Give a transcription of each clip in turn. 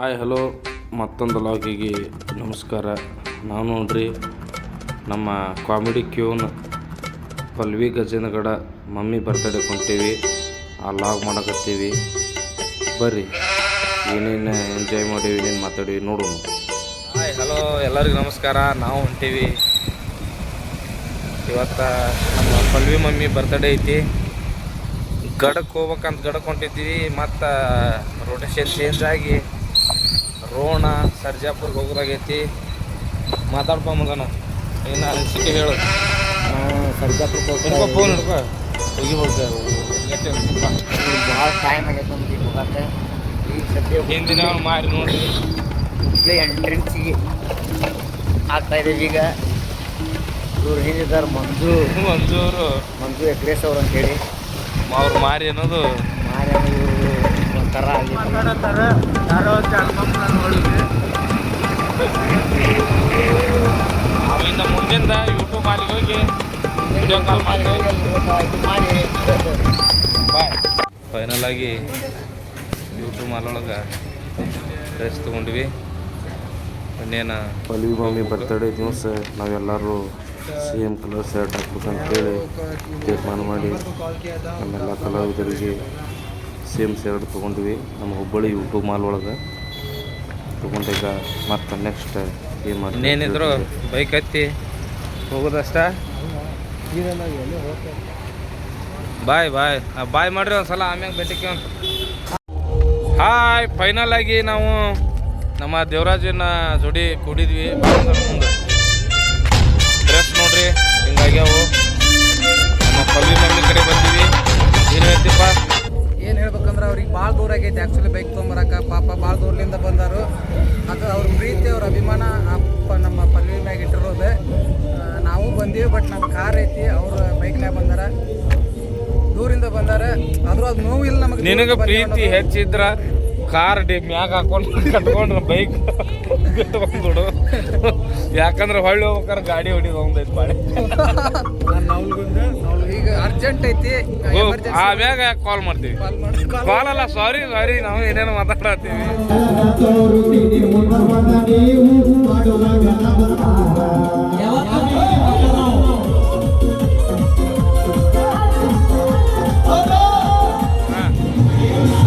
Hi hello ಮತ್ತೊಂದು ಲಾಗಿಗೆ ನಮಸ್ಕಾರ. ನಾವು ನೋಡ್ರಿ ನಮ್ಮ comedy ಕ್ಯೂನ್ Pallavi Gajendragad mummy birthday ಕೊಂಟೀವಿ. ಆ ಲಾಗ್ ಮಾಡಕತ್ತೀವಿ. ಬರ್ರಿ ಏನೇನು ಎಂಜಾಯ್ ಮಾಡೀವಿ, ಏನೇನು ಮಾತಾಡೀವಿ ನೋಡೋಣ. ಹಾಯ್ ಹಲೋ ಎಲ್ಲರಿಗೂ ನಮಸ್ಕಾರ. ನಾವು ಹೊಂಟೀವಿ ಇವತ್ತು ನಮ್ಮ ಪಲ್ವಿ ಮಮ್ಮಿ ಬರ್ತಡೇ ಐತಿ. ಗಡಕ್ಕೆ ಹೋಗ್ಬೇಕಂತ ಗಡಕ್ಕೆ ಹೊಂಟಿದ್ದೀವಿ. ಮತ್ತು ರೊಟೇಷನ್ ಚೇಂಜ್ ಆಗಿ ರೋಣ ಸರ್ಜಾಪುರ್ಗೆ ಹೋಗೋದಾಗೈತಿ. ಮಾತಾಡ್ಕೊಂಬಂದನ ಏನು ಅನಿಸಿಕೆ ಹೇಳು. ಸರ್ಜಾಪುರಕ್ಕೆ ಹಿಡ್ಕೊ ಫೋನ್ ಹಿಡ್ಕೊ ಹೋಗಿ ಭಾಳ ಟೈಮ್ ಆಗೈತೆ ನಮ್ಗೆ ಈಗ ಹೋಗಕ್ಕೆ. ಈಗ ಸದ್ಯ ಹಿಂದಿನ ಮಾರಿ ನೋಡ್ರಿ ಹುಬ್ಳಿ ಎಂಟ್ರೆನ್ಸಿಗೆ ಆಗ್ತಾಯಿದೆ. ಈಗ ಇವ್ರು ಹಿಂದಿದ್ದಾರೆ ಮಂಜು ಎಗ್ರೇಸ್ ಅವ್ರು ಅಂತೇಳಿ. ಅವ್ರು ಮಾರಿ ಅನ್ನೋದು ಮಾರಿ ಇವರು ಒಂಥರ ಅವಿಂದ ಮುಂದಿಂದ ಯೂಟ್ಯೂಬ್ ಮಾಲಿಗೆ ಹೋಗಿ ವಿಡಿಯೋ ಕಾಲ್ ಮಾಡಿ ಬಾಯ್. ಫೈನಲ್ ಆಗಿ ಯೂಟ್ಯೂಬ್ ಮಾಲೊಳಗೆ ಡ್ರೆಸ್ ತೊಗೊಂಡ್ವಿ. ಇನ್ನೇನು ಪಲ್ವಿ ಮಮ್ಮಿ ಬರ್ತಡೇ ದಿವಸ ನಾವೆಲ್ಲರೂ ಸೇಮ್ ಕಲರ್ ಶರ್ಟ್ ಹಾಕ್ಬೇಕಂತೇಳಿ ತೀರ್ಮಾನ ಮಾಡಿ ನಮ್ಮೆಲ್ಲ ಕಲಾವಿದರಿಗೆ ಸೇಮ್ ಶರ್ಟ್ ತೊಗೊಂಡ್ವಿ. ನಮ್ಮ ಹುಬ್ಬಳ್ಳಿ ಯೂಟ್ಯೂಬ್ ಮಾಲ್ ಒಳಗೆ ತೊಗೊಂಡೀಗ ಮತ್ತು ನೆಕ್ಸ್ಟ್ ಏನು ಮಾಡಿ ಇನ್ನೇನಿದ್ರು ಬೈಕ್ ಹತ್ತಿ ಹೋಗೋದಷ್ಟ. ಬಾಯ್ ಬಾಯ್ ಬಾಯ್ ಮಾಡಿರಿ ಒಂದ್ಸಲ, ಆಮ್ಯಾಗ ಭೇಟಿಗೆ ಅಂತ. ಹಾಯ್ ಫೈನಲ್ ಆಗಿ ನಾವು ನಮ್ಮ ದೇವರಾಜನ ಜೋಡಿ ಕೂಡಿದ್ವಿ. ಮುಂದೆ ಡ್ರೆಸ್ ನೋಡ್ರಿ ಹಿಂಗಾಗ್ಯಾವು. ನಮ್ಮ ಪಲ್ವಿ ಮಮ್ಮಿ ಕಡೆ ಬಂದೀವಿ. ಏನು ಹೇಳ್ತೀಪ್ಪ? ಏನು ಹೇಳ್ಬೇಕಂದ್ರೆ ಅವ್ರಿಗೆ ಭಾಳ ದೂರ ಆಗೈತೆ ಆ್ಯಕ್ಚುಲಿ ಬೈಕ್ ತೊಗೊಂಬರಕ್ಕೆ. ಪಾಪ ಭಾಳ ದೂರದಿಂದ ಬಂದರು. ಅದು ಅವ್ರ ಪ್ರೀತಿ ಅವ್ರ ಅಭಿಮಾನ ನಮ್ಮ ಪಲ್ವಿ ಮ್ಯಾಗ ಇಟ್ಟಿರೋದು. ನಾವು ಬಂದೀವಿ, ಬಟ್ ನಮ್ಮ ಕಾರ್ ಐತಿ, ಅವ್ರ ಬೈಕ್ನಾಗ ಬಂದಾರ, ದೂರಿಂದ ಬಂದಾರ. ಆದರೂ ಅದು ನೋವು ಇಲ್ಲ ನಮಗೆ. ನಿನಗೆ ಪ್ರೀತಿ ಹೆಚ್ಚಿದ್ರ ಕಾರ್ ಮ್ಯಾಗ ಹಾಕೊಂಡು ಕಟ್ಕೊಂಡ್ರೆ ಬೈಕ್ ಬಿಟ್ಟು ಬಂದ್ಬಿಡು. ಯಾಕಂದ್ರೆ ಹೊಳ್ಳಿ ಹೋಗ್ಬೇಕಾರೆ ಗಾಡಿ ಹೊಡಿದು ಒಂದೈತೆ ಬಾಡಿ. ಈಗ ಅರ್ಜೆಂಟ್ ಐತಿ, ಆಮ್ಯಾಗ ಕಾಲ್ ಮಾಡ್ತೀವಿ. ಕಾಲ್ ಅಲ್ಲ, ಸಾರಿ ನಾವು ಏನೇನು ಮಾತಾಡತ್ತೀವಿ.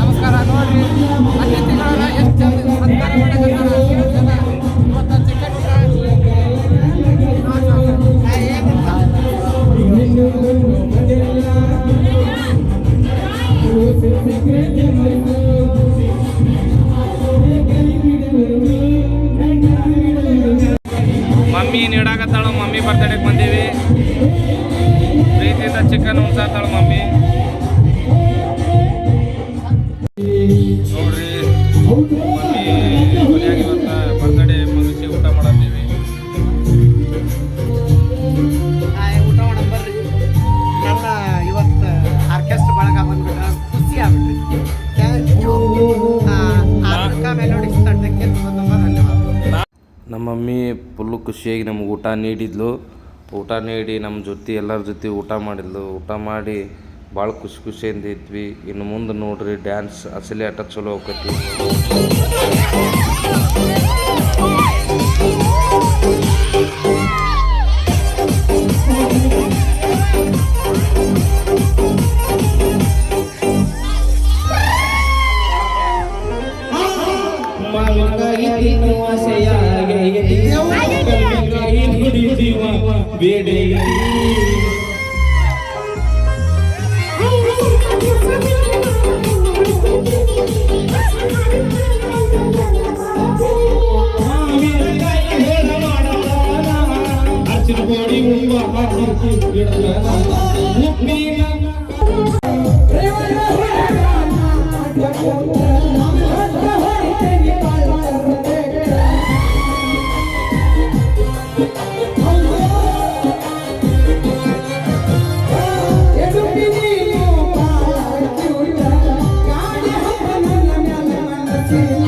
ನಮಸ್ಕಾರ. ನೋಡ್ರಿ ಅತಿಥಿಗಳನ್ನ ಎಷ್ಟು ಚಂದ ಸತ್ಕಾರ ಮಾಡಕತ್ತಾರ. ಇವತ್ತು ಚಿಕನ್ ಮಮ್ಮಿ ನೀಡಾಕತ್ತಾಳ. ಮಮ್ಮಿ ಬರ್ತಡೇಗೆ ಬಂದೀವಿ. ಪ್ರೀತಿಯಿಂದ ಚಿಕನ್ ಉಣ್ಸಾತಾಳ ಮಮ್ಮಿ. ನೋಡ್ರಿ ಮಮ್ಮಿ ಮನೆಯಾಗಿ ಇವತ್ತು ಬರ್ತಡೇ ಮುಗಿಸಿ ಊಟ ಮಾಡತ್ತೀವಿ. ಊಟ ಮಾಡೋಣ ಬರ್ರಿ. ನಮ್ಮ ಇವತ್ತು ಆರ್ಕೆಸ್ಟ್ರಾ ಬಳಗ ಬಂದ್ಬಿಟ್ರೆ ಖುಷಿ ಆಗ್ಬಿಟ್ರಿ. ಮೆಲೋಡಿಕ್ಸ್ ತಂಡಕ್ಕೆ ಧನ್ಯವಾದ. ನಮ್ಮ ಮಮ್ಮಿ ಫುಲ್ಲು ಖುಷಿಯಾಗಿ ನಮ್ಗೆ ಊಟ ನೀಡಿದ್ಲು. ಊಟ ನೀಡಿ ನಮ್ಮ ಜೊತೆ ಎಲ್ಲರ ಜೊತೆ ಊಟ ಮಾಡಿದ್ಲು. ಊಟ ಮಾಡಿ ಭಾಳ ಖುಷಿಯಿಂದ ಇದ್ವಿ. ಇನ್ನು ಮುಂದೆ ನೋಡ್ರಿ ಡ್ಯಾನ್ಸ್ ಅಸಲಿ ಆಟ ಚಲೋ ಹೋಗತಿ. See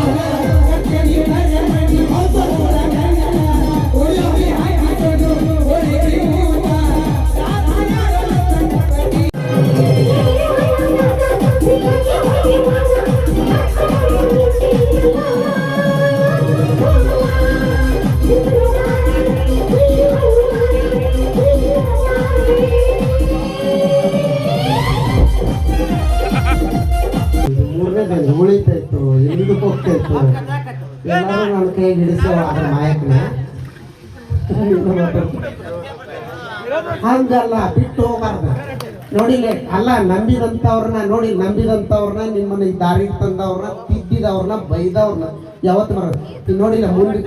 ಆಯ್ತಾಯ್ತು ಎಲ್ಲರೂ ನನ್ನ ಕೈ ಹಿಡಿಸೋ ಅದ್ರ ನಾಯಕನ ಹಂಗಲ್ಲ ಬಿಟ್ಟು ಹೋಗ್ಬಾರ್ದು ನೋಡಿಲ್ಲ ಅಲ್ಲ ನಂಬಿದಂಥವ್ರನ್ನ ನಿಮ್ಮನ್ನ ಈ ದಾರಿಗೆ ತಂದವ್ರನ್ನ ತಿದ್ದಿದವ್ರನ್ನ ಬೈದವ್ರನ್ನ ಯಾವತ್ತು ಬರೋದು ನೋಡಿಲ್ಲ ಮುಂದೆ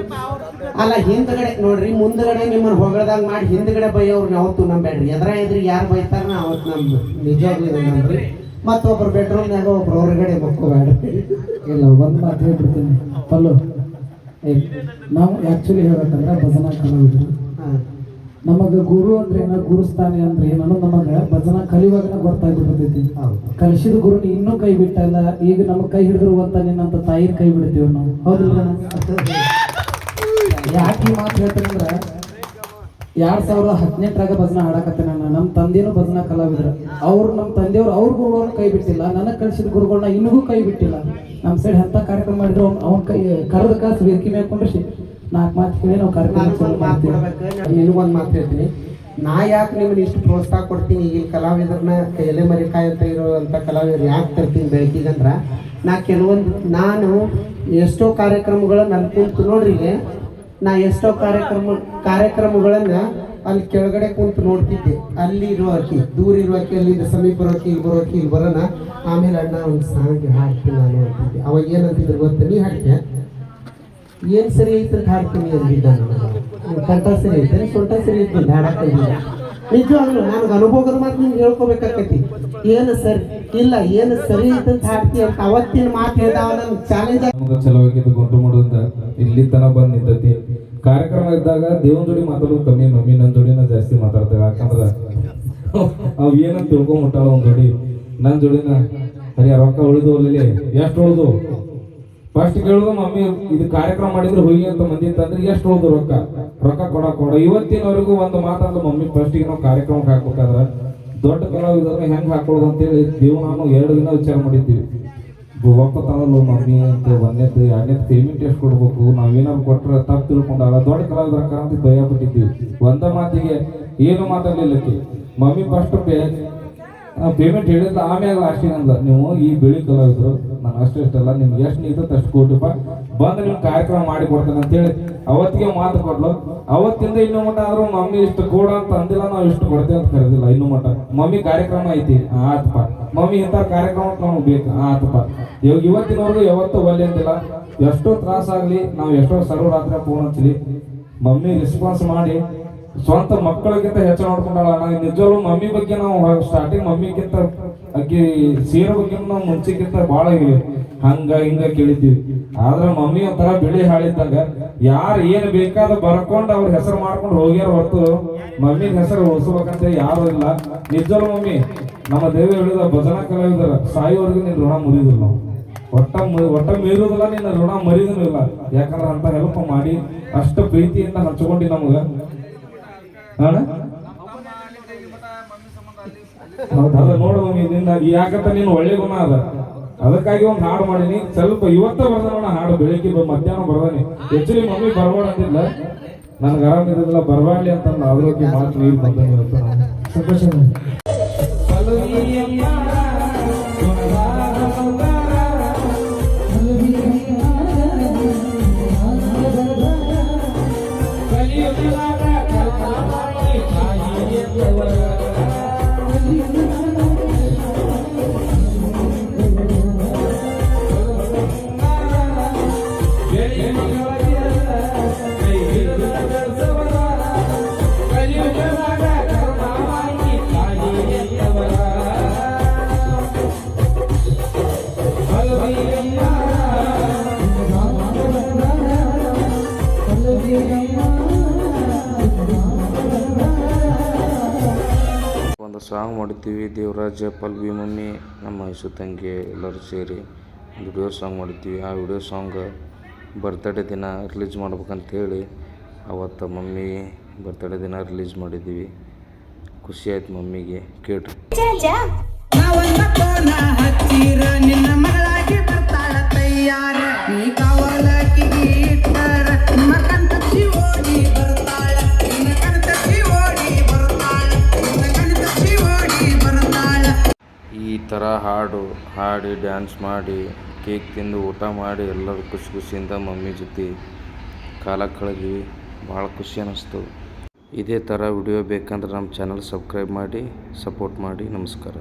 ಅಲ್ಲ ಹಿಂದ್ಗಡೆ ನೋಡ್ರಿ ಮುಂದ್ಗಡೆ ನಿಮ್ಮನ್ನ ಹೊಗಳದಾಗ ಮಾಡಿ ಹಿಂದ್ಗಡೆ ಬೈಯವ್ರನ್ನ ಯಾವತ್ತು ನಂಬೇಡ್ರಿ ಎದ್ರಿ ಯಾರು ಬೈತಾರ ಅವತ್ತು ನಮ್ದು ನಿಜವಾಗ್ಲೂ ನಂಬ್ರಿ ಮತ್ತೊಬ್ರು ಬೆಡ್ರೂಮ್ನಾಗ ಒಬ್ರು ಹೊರಗಡೆ ಮಕ್ಕೋಬೇಡ್ರಿ ಇಲ್ಲ ಒಂದು ಮಾತು ಹೇಳ್ಬಿಡ್ತೀನಿ ಪಲ್ಲು ನಾವು ಆ್ಯಕ್ಚುಲಿ ಹೇಳ್ಬೇಕಂದ್ರೆ ಭಜನಾ ಕಲಾವಿದರು ನಮಗೆ ಗುರು ಅಂದ್ರೆ ಏನ ಗುರುಸ್ಥಾನಿ ಅಂದ್ರೆ ಏನೋ ನಮಗೆ ಭಜನಾ ಕಲಿಯುವಾಗ ಗೊತ್ತಾಗ್ಬಿಡ್ತೈತಿ ಕಲಿಸಿದ ಗುರು ಇನ್ನೂ ಕೈ ಬಿಟ್ಟಲ್ಲ ಈಗ ನಮಗೆ ಕೈ ಹಿಡಿದ್ರು ಅಂತ ನಿನ್ನಂತ ತಾಯಿನ ಕೈ ಬಿಡ್ತೀವಿ ನಾವು ಹೌದಿಲ್ಲ ಯಾಕೆ ಈ ಮಾತು ಹೇಳ್ತೀನಿ ಅಂದ್ರೆ 2018 ಭಜನಾ ಹಾಡಕತ್ತೆ ನಾನು ನಮ್ಮ ತಂದೆನೂ ಭಜನಾ ಕಲಾವಿದ್ರು ಅವ್ರು ನಮ್ಮ ತಂದೆಯವ್ರು ಅವ್ರ ಗುರುಗಳನ್ನ ಕೈ ಬಿಟ್ಟಿಲ್ಲ ನನಗೆ ಕಲಿಸಿದ ಗುರುಗಳನ್ನ ಇನ್ನೂ ಕೈ ಬಿಟ್ಟಿಲ್ಲ ನಮ್ಮ ಸೈಡ್ ಎಂಥ ಕಾರ್ಯಕ್ರಮ ಮಾಡಿದ್ರು ಅವ್ನ ಕೈ ಕರೆದ ಕಾಸು ವೇದಿಕೆ ಮೇಲೆ ಕೊಂಡ್ರಿ 4 ಮಾತು ಕೇಳಿ ನಾವು ಕಾರ್ಯಕ್ರಮ ನಿನಗೊಂದು ಮಾತು ಹೇಳ್ತೀನಿ ನಾ ಯಾಕೆ ನಿಮ್ಮನ್ನ ಇಷ್ಟು ಪ್ರೋತ್ಸಾಹ ಕೊಡ್ತೀನಿ ಈಗಿನ ಕಲಾವಿದ್ರನ್ನ ಎಲೆ ಮರಿಕಾಯಿ ಅಂತ ಇರುವಂಥ ಕಲಾವಿದ್ರು ಯಾಕೆ ತರ್ತೀನಿ ಬೆಳಕಿಗಂದ್ರೆ ನಾನು ಎಷ್ಟೋ ಕಾರ್ಯಕ್ರಮಗಳನ್ನ ಅಲ್ಲಿ ಕುಂತು ನೋಡ್ರಿ ನಾ ಎಷ್ಟೋ ಕಾರ್ಯಕ್ರಮಗಳನ್ನು ಅಲ್ಲಿ ಕೆಳಗಡೆ ಕುಂತು ನೋಡ್ತಿದ್ದೆ ಅಲ್ಲಿ ಇರುವಾಕಿ ದೂರ ಇರುವಾಕಿ ಅಲ್ಲಿಂದ ಸಮೀಪ ಬರೋಕಿ ಇಲ್ಲಿ ಬರೋಣ ಆಮೇಲೆ ಅಣ್ಣ ಒಂದು ಸಾಂಗ್ ಹಾಡ್ತೀನಿ ನಾನು ಅಂತಿದ್ದೆ ಅವಾಗ ಏನಂತಿದ್ರು ಗೊತ್ತ ನೀ ಹಾಡ್ತೀಯ ಏನು ಸರಿ ಐತೆ ಅಂತ ಹಾಡ್ತೀನಿ ಅಂದಿದ್ದ ನಾನು ಕಂಠ ಸರಿ ಐತೆ ಸೊಂಟ ಸರಿ ಐತೆ ಹಾಡಕ್ಕಿಲ್ಲ ನಿಜವಾಗ್ಲು ನನಗೆ ಅನುಭವದ ಮಾತು ನಿಮ್ಗೆ ಹೇಳ್ಕೊಬೇಕಾಕತಿ ಏನು ಸರಿ ಐತೆ ಅಂತ ಹಾಡ್ತಿ ಅಂತ ಅವತ್ತಿನ ಮಾತು ಹೇಳಿದವ ನನ್ಗೆ ಚಾಲೆಂಜ್ ಚಲೋವಾಗಿದ್ದು ಗುಂಟು ಮಾಡೋದ್ರಿಂದ ಇಲ್ಲಿ ತನಕ ಬಂದು ನಿಂತೈತಿ ಕಾರ್ಯಕ್ರಮ ಇದ್ದಾಗ ದೇವನ ಜೋಡಿ ಮಾತಾಡೋದು ಕಮ್ಮಿ ಮಮ್ಮಿ ನನ್ನ ಜೋಡಿನ ಜಾಸ್ತಿ ಮಾತಾಡ್ತೇವೆ ಯಾಕಂದ್ರೆ ಅವ್ ಏನಂತ ತಿಳ್ಕೊಂಬಿಟ್ಟಾಳ ಒಂದ್ ಜೋಡಿ ನನ್ನ ಜೋಡಿನ ಹರಿ ರೊಕ್ಕ ಉಳಿದು ಅಲ್ಲಿ ಎಷ್ಟು ಉಳಿದು ಫಸ್ಟ್ ಕೇಳುದು ಮಮ್ಮಿ ಇದು ಕಾರ್ಯಕ್ರಮ ಮಾಡಿದ್ರೆ ಹೋಗಿ ಅಂತ ಮಂದಿ ಅಂತಂದ್ರೆ ಎಷ್ಟು ಉಳಿದು ರೊಕ್ಕ ಕೊಡ ಇವತ್ತಿನವರೆಗೂ ಒಂದು ಮಾತಂದ್ರೆ ಮಮ್ಮಿ ಫಸ್ಟಿಗೆ ನಾವು ಕಾರ್ಯಕ್ರಮಕ್ಕೆ ಹಾಕ್ಬೇಕಾದ್ರೆ ದೊಡ್ಡ ಕಲಾವಿದರನ್ನ ಹೆಂಗ್ ಹಾಕೊಳ್ಳೋದು ಅಂತೇಳಿ ನಾನು 2 ದಿನ ವಿಚಾರ ಮಾಡಿದ್ದೀವಿ ಒಪ್ಪತ್ತಾನಲ್ಲ ಮಮ್ಮಿ ಅಂತ 1ನೇದು 2ನೇದು ಪೇಮೆಂಟ್ ಎಷ್ಟು ಕೊಡ್ಬೇಕು ನಾವೇನಾದ್ರು ಕೊಟ್ರೆ ತಪ್ಪು ತಿಳ್ಕೊಂಡಾಗ ದೊಡ್ಡ ಕಲಾವಿದರ ಅಂತ ಭಯ ಪಟ್ಟಿದ್ದೀವಿ ಒಂದ ಮಾತಿಗೆ ಏನು ಮಾತಾಡ್ಲಿಲ್ಲಕ್ಕೆ ಮಮ್ಮಿ ಫಸ್ಟ್ ಪೇಮೆಂಟ್ ಹೇಳಿದ್ರೆ ಆಮೇಲೆ ಲಾಸ್ಟಿಗೆ ಅಂದ ನೀವು ಈ ಬೆಳಿ ಕಲಾವಿದ್ರು ನಾನು ಅಷ್ಟಲ್ಲ ನಿಮ್ಗೆ ಎಷ್ಟು ನಿಂತೈತೆ ಅಷ್ಟು ಕೋಟಿ ಬಂದು ನಿಮ್ಗೆ ಕಾರ್ಯಕ್ರಮ ಮಾಡಿ ಕೊಡ್ತೇನೆ ಅಂತೇಳಿ ಅವತ್ತಿಗೆ ಮಾತು ಕೊಡ್ಲು ಅವತ್ತಿಂದ ಇನ್ನೂ ಮಟ್ಟ ಆದ್ರೂ ಮಮ್ಮಿ ಇಷ್ಟು ಕೊಡ ಅಂತ ಅಂದಿಲ್ಲ ನಾವು ಇಷ್ಟು ಕೊಡ್ತೇವೆ ಅಂತ ಕರೆದಿಲ್ಲ ಇನ್ನೂ ಮಟ್ಟ ಮಮ್ಮಿ ಕಾರ್ಯಕ್ರಮ ಐತಿ ಆತಪ್ಪ ಮಮ್ಮಿ ಇಂಥ ಕಾರ್ಯಕ್ರಮಕ್ಕೆ ನಮ್ಗೆ ಬೇಕು ಆತಪ್ಪ ಇವತ್ತಿನವರೆಗೂ ಯಾವತ್ತೂ ಒಲ್ಲೆ ಅಂತಿಲ್ಲ ಎಷ್ಟೋ ತ್ರಾಸಾಗ್ಲಿ ನಾವು ಎಷ್ಟೋ ಸರ್ವರಾತ್ರಿ ಫೋನ್ ಹಚ್ಚಲಿ ಮಮ್ಮಿ ರೆಸ್ಪಾನ್ಸ್ ಮಾಡಿ ಸ್ವಂತ ಮಕ್ಕಳಿಗಿಂತ ಹೆಚ್ಚು ನೋಡ್ಕೊಂಡಾಳ ನಾವು ನಿಜವಾಗ್ಲೂ ಮಮ್ಮಿ ಬಗ್ಗೆ ನಾವು ಸ್ಟಾರ್ಟಿಂಗ್ ಮಮ್ಮಿಗಿಂತ ಅಕ್ಕಿ ಸೀರೆ ಬಗ್ಗೆ ನಾವು ಮುಂಚೆಗಿಂತ ಭಾಳ ಹಿಂಗ ಕೇಳಿದ್ದೀವಿ ಆದ್ರೆ ಮಮ್ಮಿ ಒಂಥರ ಬೆಳಿ ಹಾಳಿದ್ದಾಗ ಯಾರು ಏನು ಬೇಕಾದ ಬರ್ಕೊಂಡು ಅವ್ರ ಹೆಸರು ಮಾಡ್ಕೊಂಡು ಹೋಗ್ಯಾರ ಹೊರತು ಮಮ್ಮಿನ ಹೆಸರು ಉಳಿಸ್ಬೇಕಂತ ಯಾರು ಇಲ್ಲ ನಿಜವಾಗ್ಲೂ ಮಮ್ಮಿ ನಮ್ಮ ದೇವ ಹೇಳಿದ ಭಜನಾ ಕಲಾವಿದರ ಸಾಯೋವರೆಗೂ ನಿನ್ನ ಋಣ ಮುರಿದಿಲ್ಲ ನಾವು ಒಟ್ಟ ಮೀರುದಿಲ್ಲ ನಿನ್ನ ಋಣ ಮರಿದೂ ಇಲ್ಲ ಯಾಕಂದ್ರೆ ಅಂತ ಹೆಲ್ಪ್ ಮಾಡಿ ಅಷ್ಟು ಪ್ರೀತಿಯಿಂದ ಹಂಚ್ಕೊಂಡಿ ನಮಗ ಅದ ನೋಡು ಮಮ್ಮಿ ನಿನ್ನ ಯಾಕಂತ ನೀನು ಒಳ್ಳೆ ಗುಣ ಅದ ಅದಕ್ಕಾಗಿ ಒಂದು ಹಾಡು ಮಾಡೀನಿ ಸ್ವಲ್ಪ ಇವತ್ತ ಬರ್ದಾನ ಹಾಡು ಬೆಳಿಗ್ಗೆ ಮಧ್ಯಾಹ್ನ ಬರ್ದಾನಿ ಆಕ್ಚುಲಿ ಮಮ್ಮಿ ಬರ್ಬೇಡ ಅಂತಿಲ್ಲ ನನ್ಗೆ ಆರಾಮಿರೋದಿಲ್ಲ ಬರಬಾರ್ಲಿ ಅಂತ ಅದ್ರೊಳಗೆ ಮಾತು ನೀರು ಬಂದ ಸಂತೋಷ ಒಂದು ಸಾಂಗ್ ಮಾಡಿದ್ದೀವಿ ದೇವರಾಜ ಪಲ್ವಿ ಮಮ್ಮಿ ನಮ್ಮ ವಯಸ್ಸು ತಂಗಿ ಎಲ್ಲರೂ ಸೇರಿ ವಿಡಿಯೋ ಸಾಂಗ್ ಮಾಡಿದ್ದೀವಿ ಆ ವಿಡಿಯೋ ಸಾಂಗ್ ಬರ್ತಡೇ ದಿನ ರಿಲೀಸ್ ಮಾಡ್ಬೇಕಂತೇಳಿ ಅವತ್ತು ಮಮ್ಮಿ ಬರ್ತಡೇ ದಿನ ರಿಲೀಸ್ ಮಾಡಿದ್ದೀವಿ ಖುಷಿ ಆಯ್ತು ಮಮ್ಮಿಗೆ ಕೇಳ್ರಿ ಈ ಥರ ಹಾಡಿ ಡ್ಯಾನ್ಸ್ ಮಾಡಿ ಕೇಕ್ ತಿಂದು ಊಟ ಮಾಡಿ ಎಲ್ಲರೂ ಖುಷಿ ಖುಷಿಯಿಂದ ಮಮ್ಮಿ ಜೊತೆ ಕಾಲ ಕಳೆದ್ವಿ. ಭಾಳ ಖುಷಿ ಅನ್ನಿಸ್ತು. ಇದೇ ಥರ ವಿಡಿಯೋ ಬೇಕಂದ್ರೆ ನಮ್ಮ ಚಾನಲ್ ಸಬ್ಸ್ಕ್ರೈಬ್ ಮಾಡಿ ಸಪೋರ್ಟ್ ಮಾಡಿ. ನಮಸ್ಕಾರ.